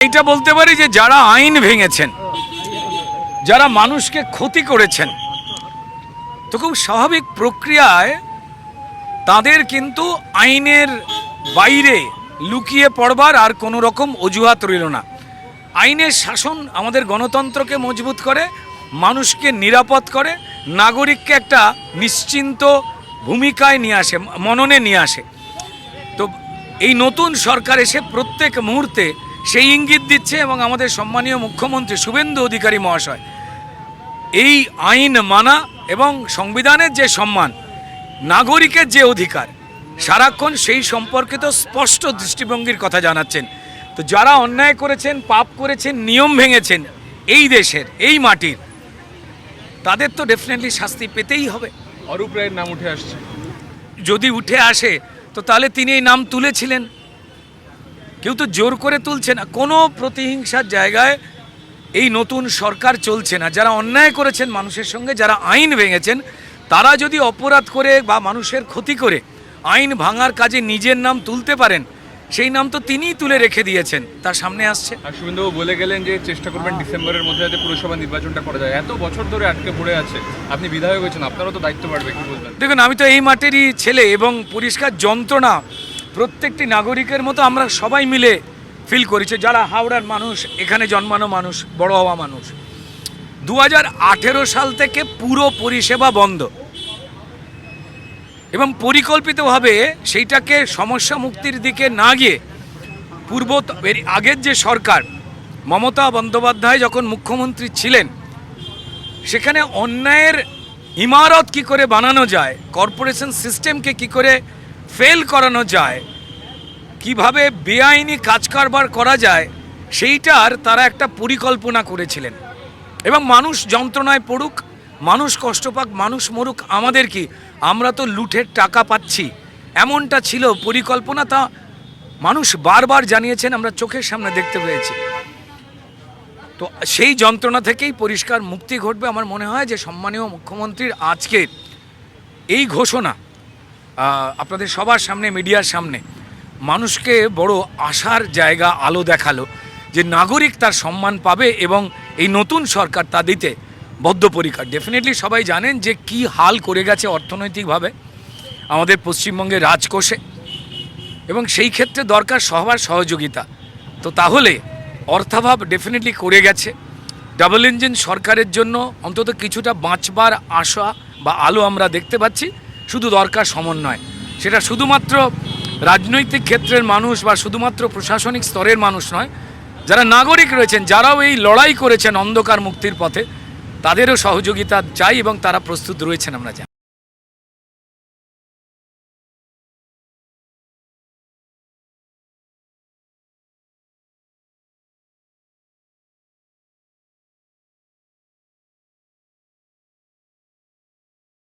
এটা বলতে পারি যে যারা আইন ভেঙেছেন, যারা মানুষকে ক্ষতি করেছেন, তো খুব স্বাভাবিক প্রক্রিয়ায় তাদের কিন্তু আইনের বাইরে লুকিয়ে পড়বার আর কোনো রকম অজুহাত রইল না। আইনের শাসন আমাদের গণতন্ত্রকে মজবুত করে, মানুষকে নিরাপদ করে, নাগরিককে একটা নিশ্চিন্ত ভূমিকায় নিয়ে আসে, মননে নিয়ে আসে। তো এই নতুন সরকার এসে প্রত্যেক মুহূর্তে সেই ইঙ্গিত দিচ্ছে এবং আমাদের সম্মানীয় মুখ্যমন্ত্রী শুভেন্দু অধিকারী মহাশয় এই আইন মানা এবং সংবিধানের যে সম্মান, নাগরিকের যে অধিকার, সারাক্ষণ সেই সম্পর্কিত স্পষ্ট দৃষ্টিভঙ্গির কথা জানাচ্ছেন। তো যারা অন্যায় করেছেন, পাপ করেছেন, নিয়ম ভেঙেছেন এই দেশের, এই মাটির, তাদের তো ডেফিনেটলি শাস্তি পেতেই হবে। অরূপ রায়ের নাম উঠে আসছে। যদি উঠে আসে তো তাহলে তিনি এই নাম তুলেছিলেন, কেউ তো জোর করে তুলছে না। কোনো প্রতিহিংসার জায়গায় এই নতুন সরকার চলছে না। যারা অন্যায় করেছেন মানুষের সঙ্গে, যারা আইন ভেঙেছেন, তারা যদি অপরাধ করে বা মানুষের ক্ষতি করে আইন ভাঙার কাজে নিজের নাম তুলতে পারেন, সেই নাম তো তিনিই তুলে রেখে দিয়েছেন, তার সামনে আসছে। আর শুভেন্দুবাবু বলে গেলেন যে চেষ্টা করবেন ডিসেম্বরের মধ্যে যাতে পুরসভা নির্বাচনটা করা যায়। এত বছর ধরে আটকে পড়ে আছে, আপনি বিধায়ক হয়েছেন, আপনারও তো দায়িত্ব বাড়বে, কি বলবেন? দেখুন, আমি তো এই মাঠেরই ছেলে এবং পরিষ্কার যন্ত্রণা প্রত্যেকটি নাগরিকের মতো আমরা সবাই মিলে ফিল করেছি, যারা হাওড়ার মানুষ, এখানে জন্মানো মানুষ, বড় হওয়া মানুষ। 2018 সাল থেকে পুরো পরিষেবা বন্ধ এবং পরিকল্পিতভাবে সেইটাকে সমস্যা মুক্তির দিকে না গিয়ে আগের যে সরকার, মমতা বন্দ্যোপাধ্যায় যখন মুখ্যমন্ত্রী ছিলেন, সেখানে অন্যায়ের ইমারত কি করে বানানো যায়, কর্পোরেশন সিস্টেমকে কি করে ফেল করানো যায়, কিভাবে বেআইনি কাজ কারবার করা যায়, সেইটার তারা একটা পরিকল্পনা করেছিলেন। এবং মানুষ যন্ত্রণায় পড়ুক, মানুষ কষ্ট পাক, মানুষ মরুক, আমাদের কি, আমরা তো লুঠের টাকা পাচ্ছি, এমনটা ছিল পরিকল্পনা। তা মানুষ বারবার জানিয়েছেন, আমরা চোখের সামনে দেখতে পেয়েছি। তো সেই যন্ত্রণা থেকেই পরিষ্কার মুক্তি ঘটবে। আমার মনে হয় যে সম্মানীয় মুখ্যমন্ত্রীর আজকের এই ঘোষণা আপনাদের সবার সামনে, মিডিয়ার সামনে, মানুষকে বড় আশার জায়গা, আলো দেখালো যে নাগরিক তার সম্মান পাবে এবং এই নতুন সরকার তা দিতে বদ্ধপরিকর। ডেফিনেটলি সবাই জানেন যে কি হাল করে গেছে অর্থনৈতিকভাবে আমাদের পশ্চিমবঙ্গের রাজকোষে, এবং সেই ক্ষেত্রে দরকার সবার সহযোগিতা। তো তাহলে অর্থাভাব ডেফিনেটলি করে গেছে। ডাবল ইঞ্জিন সরকারের জন্য অন্তত কিছুটা বাঁচবার আশা বা আলো আমরা দেখতে পাচ্ছি। শুধু দরকার সমন্বয়, সেটা শুধুমাত্র রাজনৈতিক ক্ষেত্রের মানুষ বা শুধুমাত্র প্রশাসনিক স্তরের মানুষ নয়, যারা নাগরিক রয়েছেন, যারাও এই লড়াই করেছেন অন্ধকার মুক্তির পথে, তাদেরও সহযোগিতা চাই এবং তারা প্রস্তুত রয়েছেন আমরা জানি।